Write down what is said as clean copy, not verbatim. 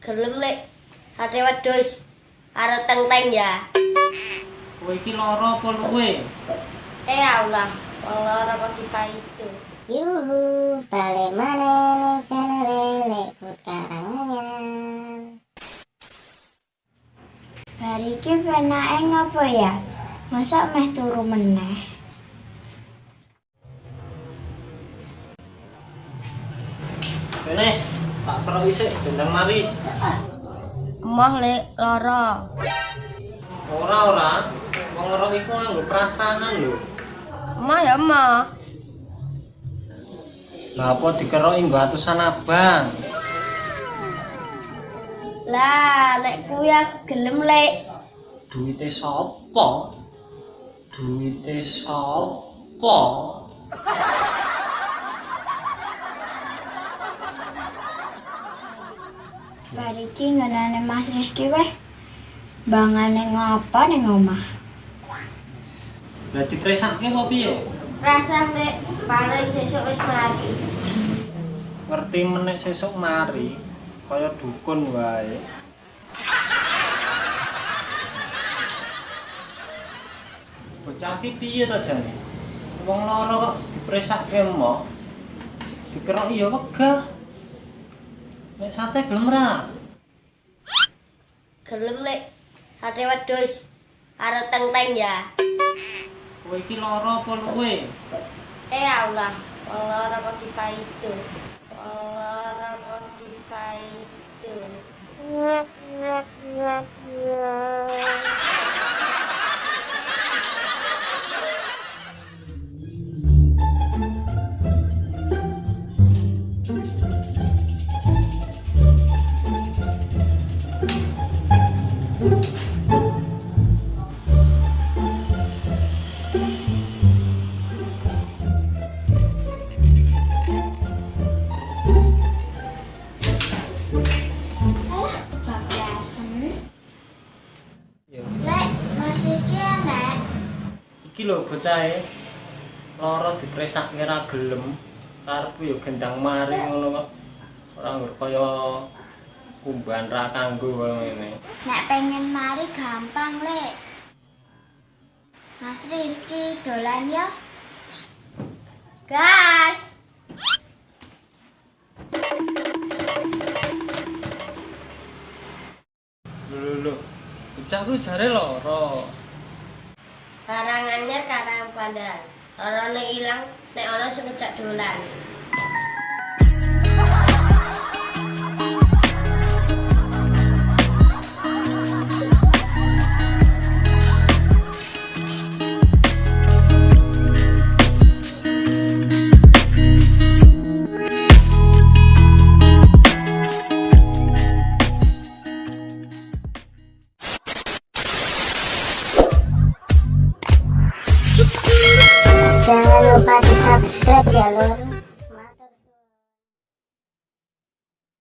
Gelem lek ate wedhus karo teng-teng ya. Kowe iki lara apa luwe? Allah, wong lara kok dipaitu. Yuhu, balik maneh ning channel Lekut Karangan. Bariki penake ngopo ya? Masa meh turu meneh? Kene, tak kerok isik dendang mari. Emoh lek lara. Ora. Wong lara iku nganggo perasaan lho. Emoh ya emoh. Lah apa dikeroki nggo atusan abang? Lah, lek kuwi aku gelem lek. Duite sapa? Duite sapa? Bariki ngenane Mas Rizky weh. Bangane ngopo ning omah? Lah dipresake apa piye? Rasane lek paling sesuk wis mati. Ngerti menek sesuk mari, kaya dukun wae. Bocah iki piye to jane? Wong lara kok dipresake mo. Dikeroki ya wegah. Nek sate gelem ra? Gelem lek ate wedhus karo teng-teng ya. Kowe iki lara apa luwe? Allah, wong lara kok dipaitu. Wong lara kok dipaitu. Bablasen. Ya. Lek Mas Rizky enek. Iki lho bocahe lara dipresake ra gelem. Karepku ya gendang mari ngono kok. Ora nggur kaya kumbahan ra kanggo kaya ngene. Nek pengen mari gampang, Lek. Mas Rizky dolan ya. Gas. Lho. Bocah ku jare lara. Karang anyar karang pandal. Larane ilang nek ana sing ngejak dolan. Jangan lupa di subscribe ya lor.